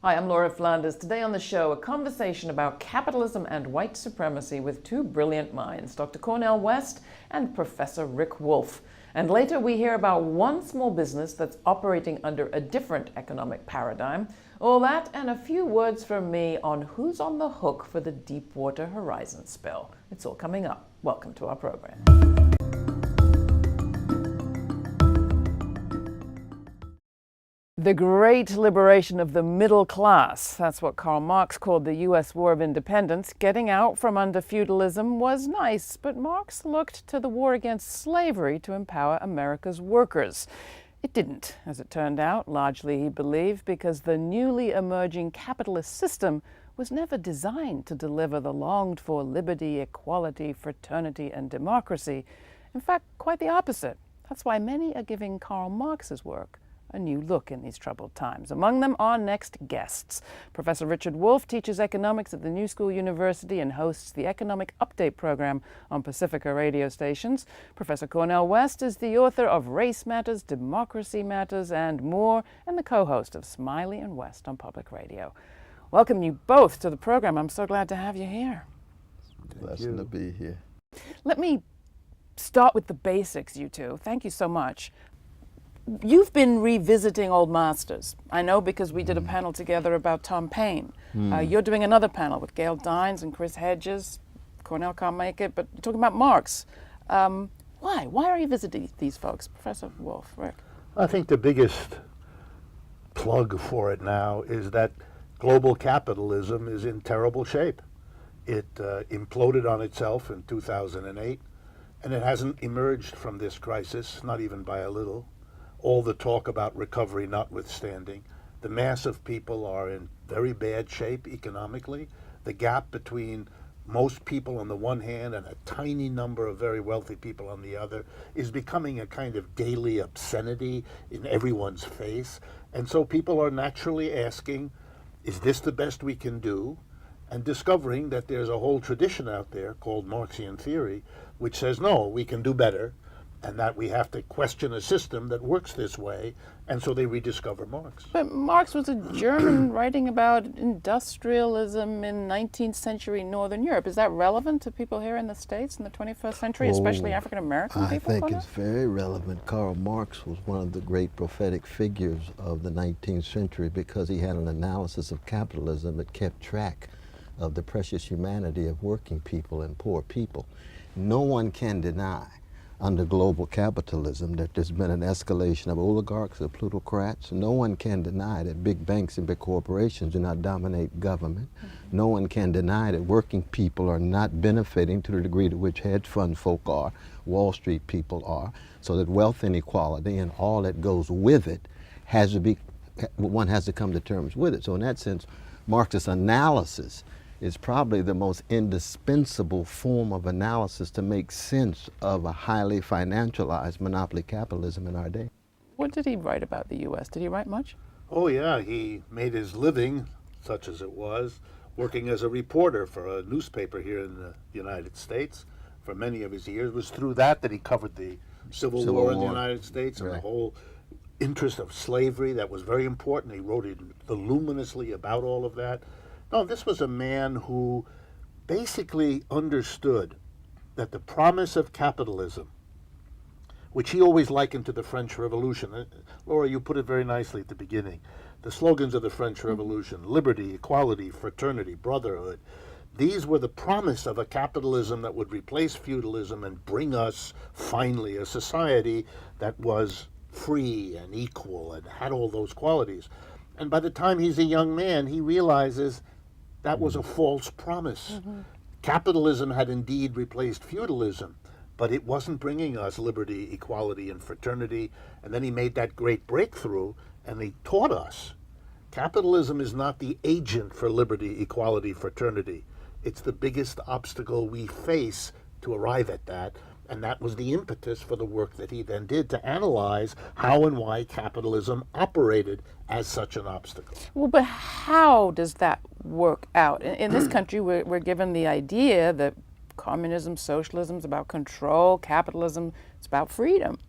Hi, I'm Laura Flanders. Today on the show, a conversation about capitalism and white supremacy with two brilliant minds, Dr. Cornel West and Professor Rick Wolff. And later we hear about one small business that's operating under a different economic paradigm. All that and a few words from me on who's on the hook for the Deepwater Horizon spill. It's all coming up. Welcome to our program. The great liberation of the middle class, that's what Karl Marx called the U.S. War of Independence. Getting out from under feudalism was nice, but Marx looked to the war against slavery to empower America's workers. It didn't, as it turned out, largely, he believed, because the newly emerging capitalist system was never designed to deliver the longed-for liberty, equality, fraternity, and democracy. In fact, quite the opposite. That's why many are giving Karl Marx's work a new look in these troubled times. Among them, our next guests. Professor Richard Wolff teaches economics at the New School University and hosts the Economic Update program on Pacifica radio stations. Professor Cornel West is the author of Race Matters, Democracy Matters, and more, and the co-host of Smiley and West on public radio. Welcome you both to the program. I'm so glad to have you here. Blessed to be here. Let me start with the basics, you two. Thank you so much. You've been revisiting old masters. I know because we did a panel together about Tom Paine. You're doing another panel with Gail Dines and Chris Hedges. Cornell can't make it, but you're talking about Marx. Why? Why are you visiting these folks? Professor Wolff, Rick? I think the biggest plug for it now is that global capitalism is in terrible shape. It imploded on itself in 2008, and it hasn't emerged from this crisis, not even by a little. All the talk about recovery notwithstanding, the mass of people are in very bad shape economically. The gap between most people on the one hand and a tiny number of very wealthy people on the other is becoming a kind of daily obscenity in everyone's face. And so people are naturally asking, is this the best we can do? And discovering that there's a whole tradition out there called Marxian theory, which says, no, we can do better, and that we have to question a system that works this way, and so they rediscover Marx. But Marx was a German writing about industrialism in 19th century Northern Europe. Is that relevant to people here in the States in the 21st century, especially African American people? I think it's very relevant. Karl Marx was one of the great prophetic figures of the 19th century because he had an analysis of capitalism that kept track of the precious humanity of working people and poor people. No one can deny under global capitalism that there's been an escalation of oligarchs, of plutocrats. No one can deny that big banks and big corporations do not dominate government. No one can deny that working people are not benefiting to the degree to which hedge fund folk are, Wall Street people are, so that wealth inequality and all that goes with it has to be, one has to come to terms with it. So in that sense, Marxist analysis is probably the most indispensable form of analysis to make sense of a highly financialized monopoly capitalism in our day. What did he write about the U.S.? Did he write much? Oh yeah, he made his living, such as it was, working as a reporter for a newspaper here in the United States for many of his years. It was through that he covered the Civil War in the United States and the whole interest of slavery. That was very important. He wrote it voluminously about all of that. No, this was a man who basically understood that the promise of capitalism, which he always likened to the French Revolution. Laura, you put it very nicely at the beginning. The slogans of the French Revolution, liberty, equality, fraternity, brotherhood, these were the promise of a capitalism that would replace feudalism and bring us finally a society that was free and equal and had all those qualities. And by the time he's a young man, he realizes that was a false promise. Capitalism had indeed replaced feudalism, but it wasn't bringing us liberty, equality, and fraternity. And then he made that great breakthrough, and he taught us capitalism is not the agent for liberty, equality, fraternity. It's the biggest obstacle we face to arrive at that. And that was the impetus for the work that he then did to analyze how and why capitalism operated as such an obstacle. Well, but how does that work out? In this country, we're given the idea that communism, socialism is about control, capitalism is about freedom.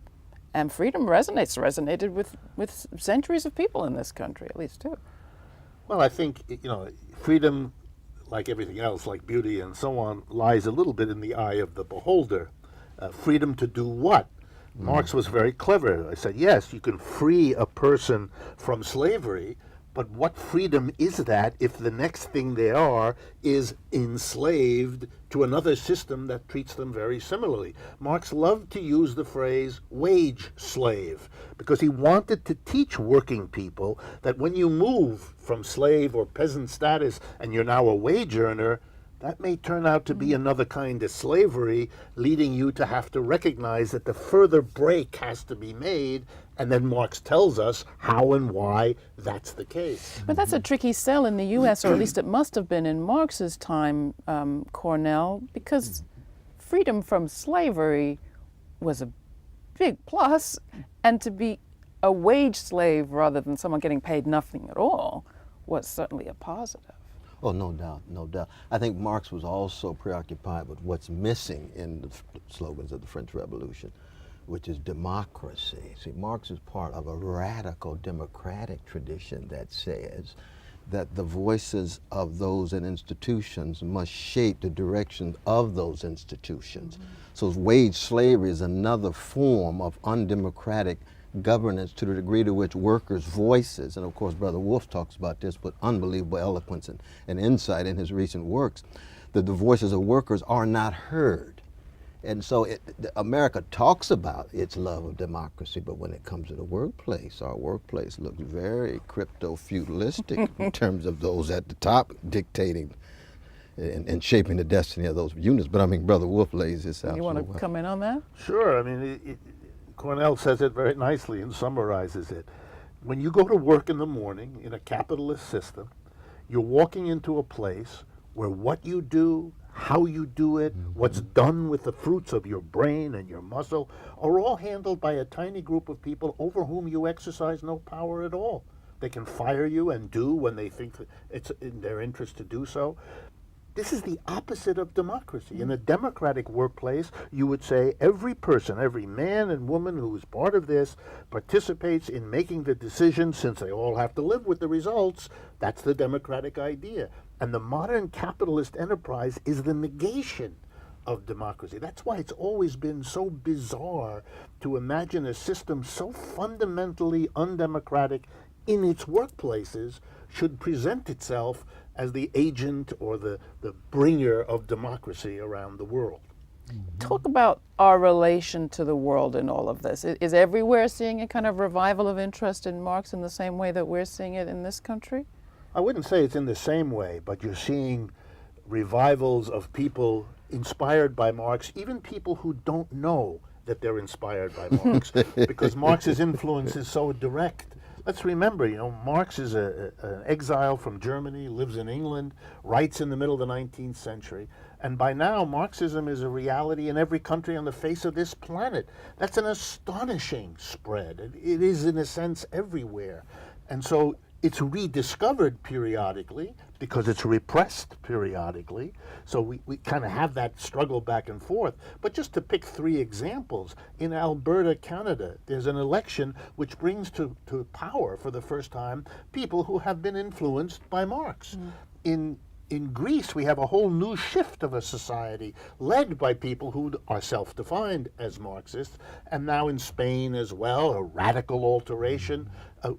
And freedom resonated with centuries of people in this country, at least two. Well, I think, freedom, like everything else, like beauty and so on, lies a little bit in the eye of the beholder. Freedom to do what? Marx was very clever. I said, yes, you can free a person from slavery, but what freedom is that if the next thing they are is enslaved to another system that treats them very similarly? Marx loved to use the phrase wage slave because he wanted to teach working people that when you move from slave or peasant status and you're now a wage earner, that may turn out to be another kind of slavery, leading you to have to recognize that the further break has to be made, and then Marx tells us how and why that's the case. But that's a tricky sell in the U.S., or at least it must have been in Marx's time, Cornel, because freedom from slavery was a big plus, and to be a wage slave rather than someone getting paid nothing at all was certainly a positive. Oh, no doubt, no doubt. I think Marx was also preoccupied with what's missing in the slogans of the French Revolution, which is democracy. See, Marx is part of a radical democratic tradition that says that the voices of those in institutions must shape the direction of those institutions. So wage slavery is another form of undemocratic governance to the degree to which workers' voices, and of course Brother Wolff talks about this with unbelievable eloquence and insight in his recent works, that the voices of workers are not heard. And so America talks about its love of democracy, but when it comes to the workplace, our workplace looks very crypto-feudalistic in terms of those at the top dictating and shaping the destiny of those units. But I mean, Brother Wolff lays this out. You want to come in on that? Sure. I mean, Cornel says it very nicely and summarizes it. When you go to work in the morning in a capitalist system, you're walking into a place where what you do, how you do it, what's done with the fruits of your brain and your muscle are all handled by a tiny group of people over whom you exercise no power at all. They can fire you and do when they think that it's in their interest to do so. This is the opposite of democracy. In a democratic workplace, you would say every person, every man and woman who is part of this participates in making the decisions since they all have to live with the results. That's the democratic idea. And the modern capitalist enterprise is the negation of democracy. That's why it's always been so bizarre to imagine a system so fundamentally undemocratic in its workplaces should present itself as the agent or the bringer of democracy around the world. Talk about our relation to the world in all of this. Is everywhere seeing a kind of revival of interest in Marx in the same way that we're seeing it in this country? I wouldn't say it's in the same way, but you're seeing revivals of people inspired by Marx, even people who don't know that they're inspired by Marx, because Marx's influence is so direct. Let's remember, Marx is an exile from Germany, lives in England, writes in the middle of the 19th century, and by now Marxism is a reality in every country on the face of this planet. That's an astonishing spread. It is, in a sense, everywhere. And so it's rediscovered periodically because it's repressed periodically. So we kind of have that struggle back and forth. But just to pick three examples, in Alberta, Canada, there's an election which brings to power for the first time people who have been influenced by Marx. In Greece, we have a whole new shift of a society led by people who are self-defined as Marxists, and now in Spain as well, a radical alteration.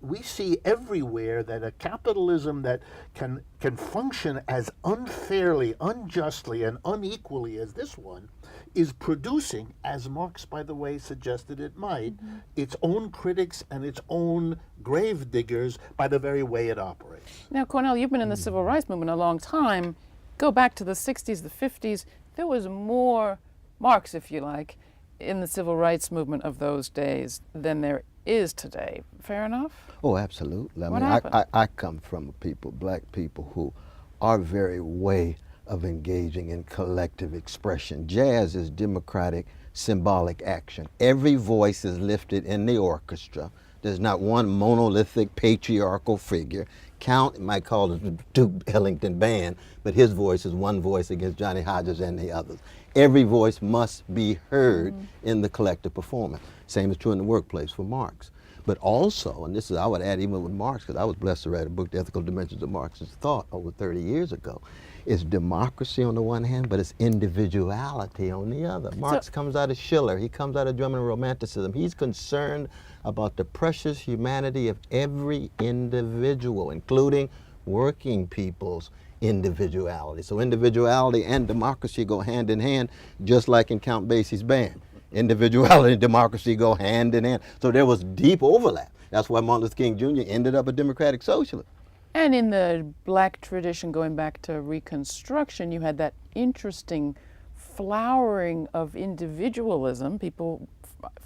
We see everywhere that a capitalism that can function as unfairly, unjustly, and unequally as this one is producing, as Marx, by the way, suggested it might, its own critics and its own grave diggers by the very way it operates. Now, Cornel, you've been in the civil rights movement a long time. Go back to the 60s, the 50s. There was more Marx, if you like, in the civil rights movement of those days than there is today. Fair enough? Oh, absolutely. What happened? I come from a people, black people, who our very way of engaging in collective expression. Jazz is democratic, symbolic action. Every voice is lifted in the orchestra. There's not one monolithic patriarchal figure. Count might call it the Duke Ellington Band, but his voice is one voice against Johnny Hodges and the others. Every voice must be heard in the collective performance. Same is true in the workplace for Marx. But also, and this is, I would add even with Marx, because I was blessed to write a book, The Ethical Dimensions of Marxist Thought, over 30 years ago, is democracy on the one hand, but it's individuality on the other. Marx comes out of Schiller, he comes out of German Romanticism. He's concerned about the precious humanity of every individual, including working people's individuality. So individuality and democracy go hand in hand, just like in Count Basie's band. Individuality and democracy go hand in hand. So there was deep overlap. That's why Martin Luther King Jr. ended up a democratic socialist. And in the black tradition, going back to Reconstruction, you had that interesting flowering of individualism, people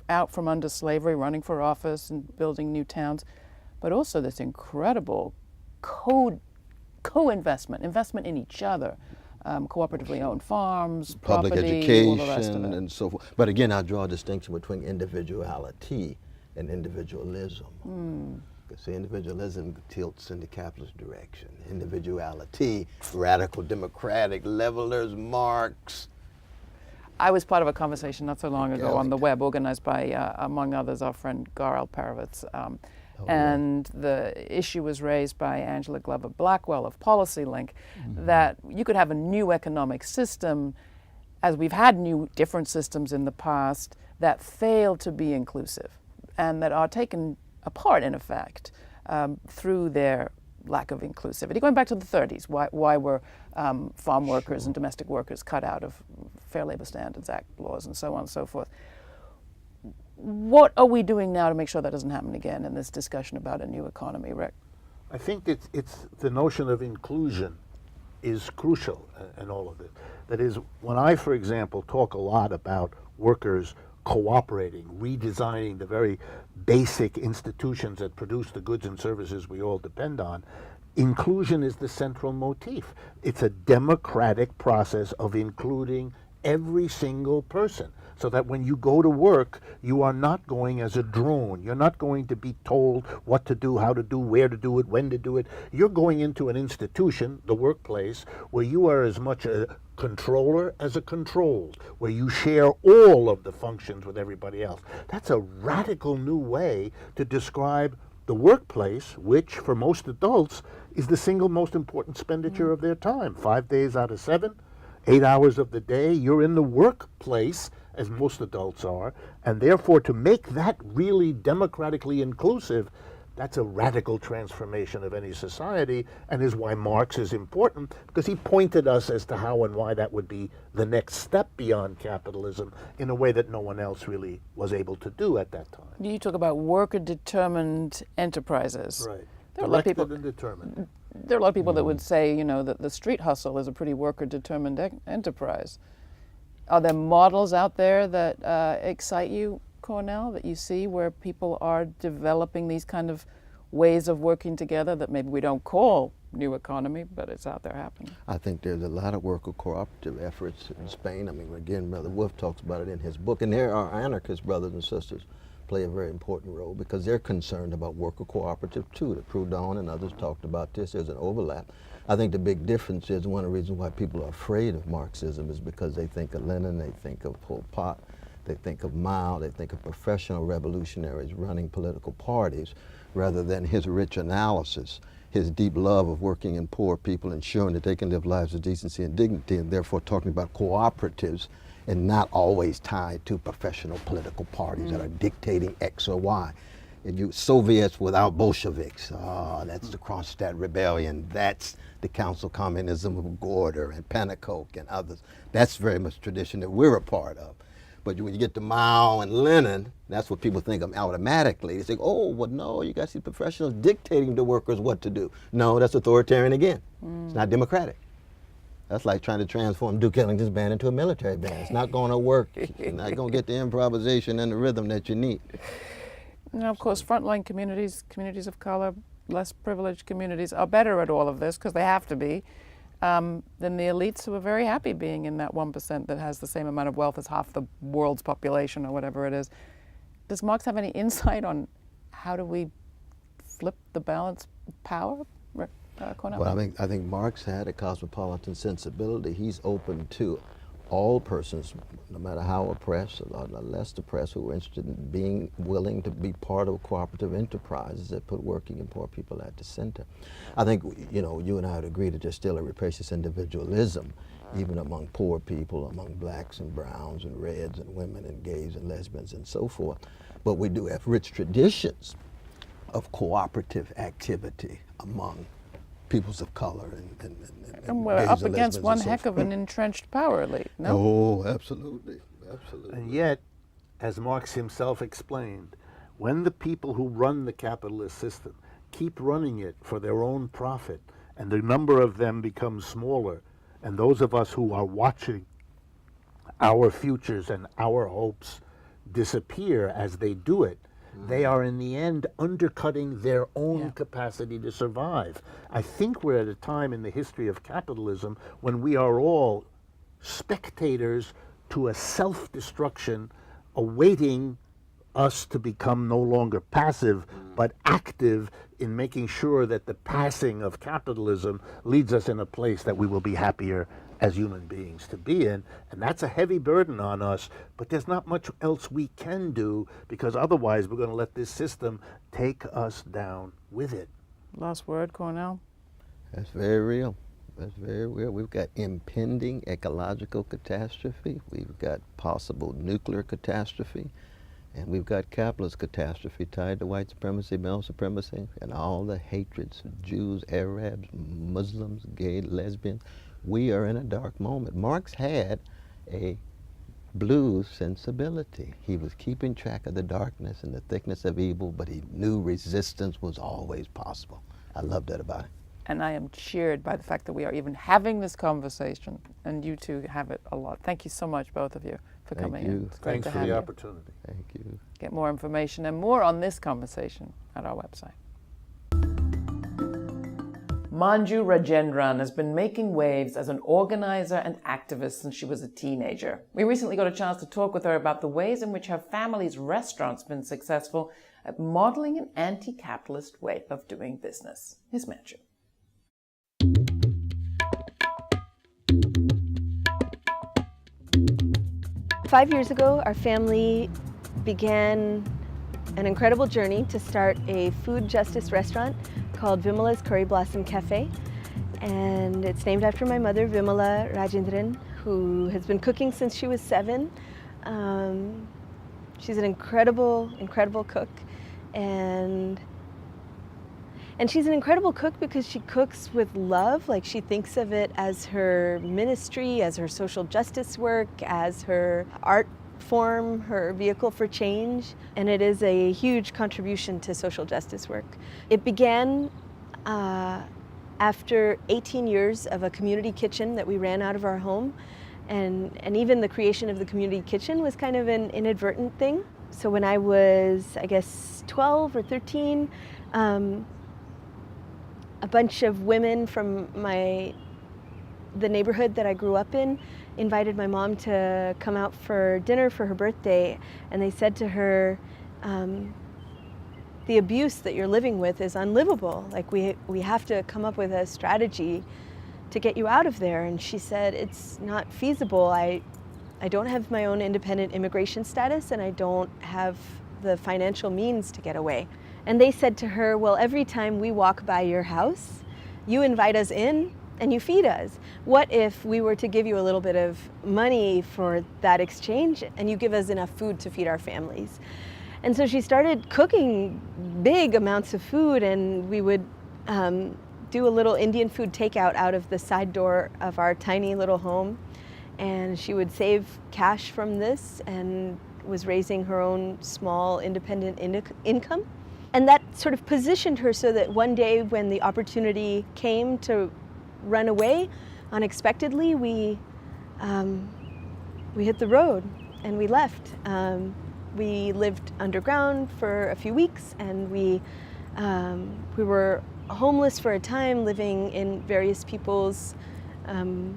out from under slavery, running for office and building new towns, but also this incredible co-investment, investment in each other, cooperatively owned farms, public property, education, all the rest of it. and so forth. But again, I draw a distinction between individuality and individualism. Because individualism tilts in the capitalist direction. Individuality, radical democratic, levelers, Marx. I was part of a conversation not so long ago on the web, organized by, among others, our friend Garl Parovitz. And the issue was raised by Angela Glover Blackwell of Policy Link, that you could have a new economic system, as we've had different systems in the past, that fail to be inclusive and that are taken apart, in effect, through their lack of inclusivity. Going back to the 30s, why were farm workers and domestic workers cut out of Fair Labor Standards Act laws and so on and so forth? What are we doing now to make sure that doesn't happen again in this discussion about a new economy, Rick? I think it's the notion of inclusion is crucial in all of this. That is, when I, for example, talk a lot about workers cooperating, redesigning the very basic institutions that produce the goods and services we all depend on, inclusion is the central motif. It's a democratic process of including every single person, so that when you go to work, you are not going as a drone. You're not going to be told what to do, how to do, where to do it, when to do it. You're going into an institution, the workplace, where you are as much a controller as a controlled, where you share all of the functions with everybody else. That's a radical new way to describe the workplace, which for most adults is the single most important expenditure of their time. 5 days out of 7, 8 hours of the day, you're in the workplace, as most adults are, and therefore to make that really democratically inclusive, that's a radical transformation of any society, and is why Marx is important, because he pointed us as to how and why that would be the next step beyond capitalism in a way that no one else really was able to do at that time. You talk about worker-determined enterprises. Right. There are a lot of people, and determined. there are a lot of people that would say, that the street hustle is a pretty worker-determined enterprise. Are there models out there that excite you, Cornel, that you see where people are developing these kind of ways of working together that maybe we don't call new economy, but it's out there happening? I think there's a lot of worker cooperative efforts in Spain. I mean, again, Brother Wolff talks about it in his book, and there are anarchist brothers and sisters play a very important role because they're concerned about worker cooperative too. The Proudhon and others talked about this. There's an overlap. I think the big difference is one of the reasons why people are afraid of Marxism is because they think of Lenin, they think of Pol Pot, they think of Mao, they think of professional revolutionaries running political parties rather than his rich analysis, his deep love of working and poor people, ensuring that they can live lives of decency and dignity, and therefore talking about cooperatives and not always tied to professional political parties that are dictating X or Y. And Soviets without Bolsheviks, that's the Kronstadt Rebellion, that's the Council Communism of Gorder and Pannekoek and others. That's very much tradition that we're a part of. But when you get to Mao and Lenin, that's what people think of automatically. They say, oh, well, no, you got these professionals dictating to workers what to do. No, that's authoritarian again. It's not democratic. That's like trying to transform Duke Ellington's band into a military band. It's not going to work. You're not going to get the improvisation and the rhythm that you need. Now, of course, frontline communities, communities of color, less privileged communities are better at all of this because they have to be than the elites who are very happy being in that 1% that has the same amount of wealth as half the world's population or whatever it is. Does Marx have any insight on how do we flip the balance of power? Cornel? Well, I think Marx had a cosmopolitan sensibility. He's open to all persons, no matter how oppressed or less oppressed, who are interested in being willing to be part of cooperative enterprises that put working and poor people at the center. I think, you and I would agree that there's still a rapacious individualism, even among poor people, among blacks and browns and reds and women and gays and lesbians and so forth. But we do have rich traditions of cooperative activity among peoples of color and we're gays up and against lesbians one and so heck of forth. an entrenched power elite, no? Oh, absolutely, absolutely. And yet, as Marx himself explained, when the people who run the capitalist system keep running it for their own profit, and the number of them becomes smaller, and those of us who are watching our futures and our hopes disappear as they do it, they are in the end undercutting their own capacity to survive. I think we're at a time in the history of capitalism when we are all spectators to a self-destruction awaiting us to become no longer passive but active in making sure that the passing of capitalism leads us in a place that we will be happier as human beings to be in. And that's a heavy burden on us, but there's not much else we can do, because otherwise we're going to let this system take us down with it. Last word, Cornel? That's very real. That's very real. We've got impending ecological catastrophe. We've got possible nuclear catastrophe. And we've got capitalist catastrophe tied to white supremacy, male supremacy, and all the hatreds of Jews, Arabs, Muslims, gay, lesbians. We are in a dark moment. Marx had a blues sensibility. He was keeping track of the darkness and the thickness of evil, but he knew resistance was always possible. I love that about him. And I am cheered by the fact that we are even having this conversation, and you two have it a lot. Thank you so much, both of you, for Thank coming you. in. It's great Thanks to for have the you. opportunity. Thank you. Get more information and more on this conversation at our website. Manju Rajendran has been making waves as an organizer and activist since she was a teenager. We recently got a chance to talk with her about the ways in which her family's restaurant's been successful at modeling an anti-capitalist way of doing business. Here's Manju. Five years ago, our family began an incredible journey to start a food justice restaurant called Vimala's Curry Blossom Cafe. And it's named after my mother, Vimala Rajendran, who has been cooking since she was 7. She's an incredible, incredible cook. And she's an incredible cook because she cooks with love. Like, she thinks of it as her ministry, as her social justice work, as her art form, her vehicle for change, and it is a huge contribution to social justice work. It began after 18 years of a community kitchen that we ran out of our home, and even the creation of the community kitchen was kind of an inadvertent thing. So when I was, I guess, 12 or 13, a bunch of women from the neighborhood that I grew up in invited my mom to come out for dinner for her birthday, and they said to her, the abuse that you're living with is unlivable. Like, we have to come up with a strategy to get you out of there. And she said, it's not feasible. I don't have my own independent immigration status, and I don't have the financial means to get away. And they said to her, well, every time we walk by your house, you invite us in and you feed us. What if we were to give you a little bit of money for that exchange, and you give us enough food to feed our families? And so she started cooking big amounts of food, and we would do a little Indian food takeout out of the side door of our tiny little home. And she would save cash from this and was raising her own small independent income. And that sort of positioned her so that one day when the opportunity came to run away unexpectedly, we hit the road and we left. We lived underground for a few weeks, and we were homeless for a time, living in various people's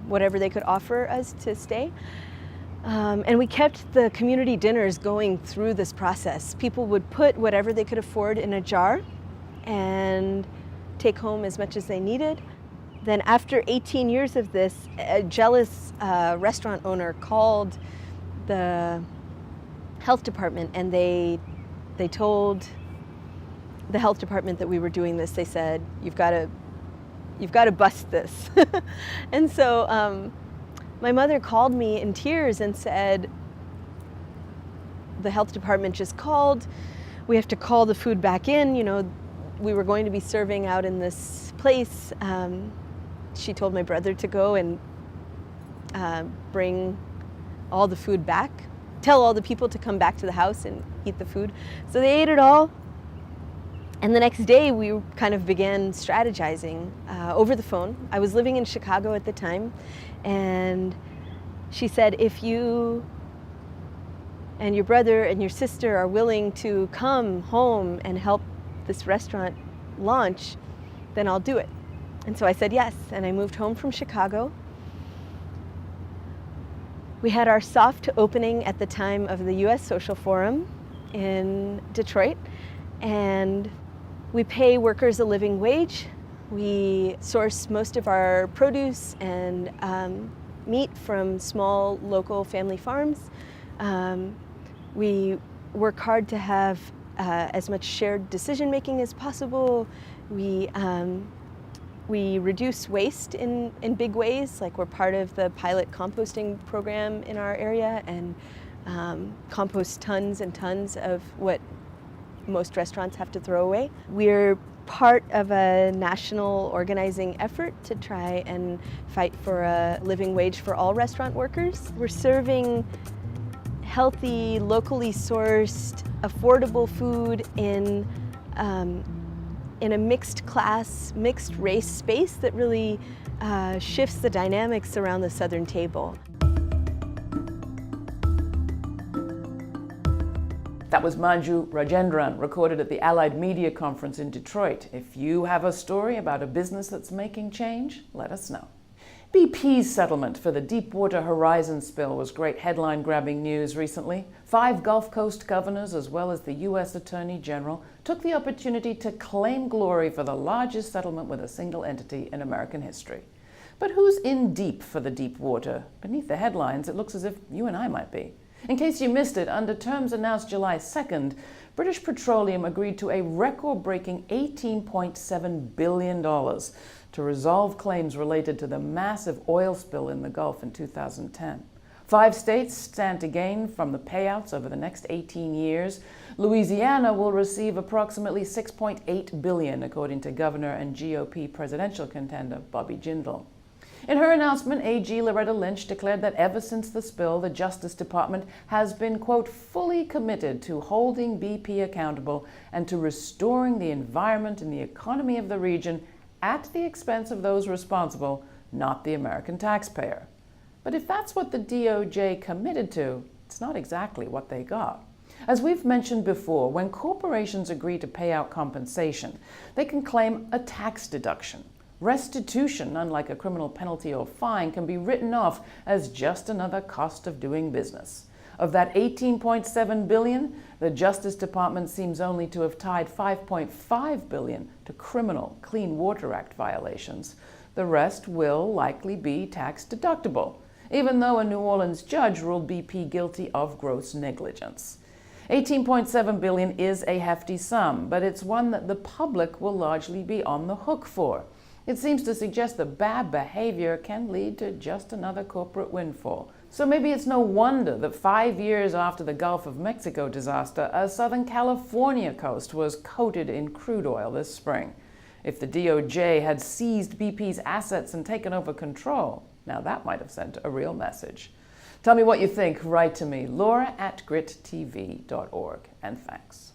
whatever they could offer us to stay. And we kept the community dinners going through this process. People would put whatever they could afford in a jar and take home as much as they needed. then after 18 years of this, a jealous restaurant owner called the health department, and they told the health department that we were doing this. They said, you've got to bust this. And so my mother called me in tears and said, the health department just called. We have to call the food back in. You know, we were going to be serving out in this place. She told my brother to go and bring all the food back, tell all the people to come back to the house and eat the food. So they ate it all. And the next day we kind of began strategizing over the phone. I was living in Chicago at the time, and she said, if you and your brother and your sister are willing to come home and help this restaurant launch, then I'll do it. And so I said yes, and I moved home from Chicago. We had our soft opening at the time of the US Social Forum in Detroit, and we pay workers a living wage. We source most of our produce and meat from small local family farms. We work hard to have as much shared decision making as possible. We reduce waste in big ways, like we're part of the pilot composting program in our area and compost tons and tons of what most restaurants have to throw away. We're part of a national organizing effort to try and fight for a living wage for all restaurant workers. We're serving healthy, locally sourced, affordable food in a mixed class, mixed race space that really shifts the dynamics around the southern table. That was Manju Rajendran, recorded at the Allied Media Conference in Detroit. If you have a story about a business that's making change, let us know. BP's settlement for the Deepwater Horizon spill was great headline-grabbing news recently. 5 Gulf Coast governors, as well as the U.S. Attorney General, took the opportunity to claim glory for the largest settlement with a single entity in American history. But who's in deep for the Deepwater? Beneath the headlines, it looks as if you and I might be. In case you missed it, under terms announced July 2nd, British Petroleum agreed to a record-breaking $18.7 billion to resolve claims related to the massive oil spill in the Gulf in 2010. 5 states stand to gain from the payouts over the next 18 years. Louisiana will receive approximately $6.8 billion, according to Governor and GOP presidential contender Bobby Jindal. In her announcement, AG Loretta Lynch declared that ever since the spill, the Justice Department has been, quote, fully committed to holding BP accountable and to restoring the environment and the economy of the region at the expense of those responsible, not the American taxpayer. But if that's what the DOJ committed to, it's not exactly what they got. As we've mentioned before, when corporations agree to pay out compensation, they can claim a tax deduction. Restitution, unlike a criminal penalty or fine, can be written off as just another cost of doing business. Of that $18.7 billion, the Justice Department seems only to have tied $5.5 billion to criminal Clean Water Act violations. The rest will likely be tax deductible, even though a New Orleans judge ruled BP guilty of gross negligence. $18.7 billion is a hefty sum, but it's one that the public will largely be on the hook for. It seems to suggest that bad behavior can lead to just another corporate windfall. So maybe it's no wonder that 5 years after the Gulf of Mexico disaster, a Southern California coast was coated in crude oil this spring. If the DOJ had seized BP's assets and taken over control, now that might have sent a real message. Tell me what you think. Write to me, laura@grittv.org. And thanks.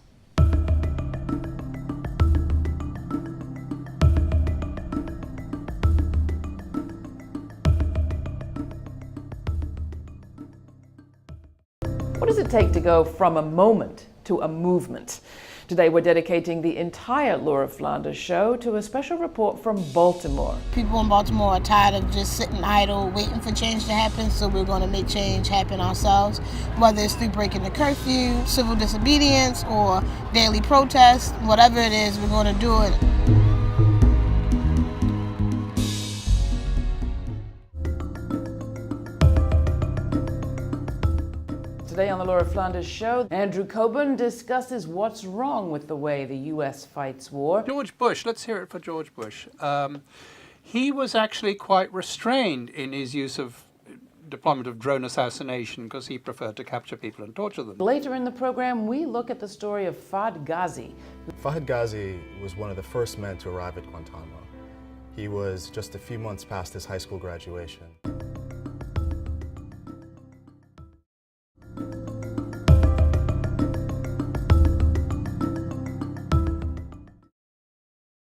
What does it take to go from a moment to a movement? Today we're dedicating the entire Laura Flanders show to a special report from Baltimore. People in Baltimore are tired of just sitting idle, waiting for change to happen, so we're going to make change happen ourselves, whether it's through breaking the curfew, civil disobedience, or daily protests. Whatever it is, we're going to do it. Today on the Laura Flanders Show, Andrew Coburn discusses what's wrong with the way the U.S. fights war. George Bush, let's hear it for George Bush. He was actually quite restrained in his use of deployment of drone assassination because he preferred to capture people and torture them. Later in the program, we look at the story of Fahd Ghazi. Fahd Ghazi was one of the first men to arrive at Guantanamo. He was just a few months past his high school graduation.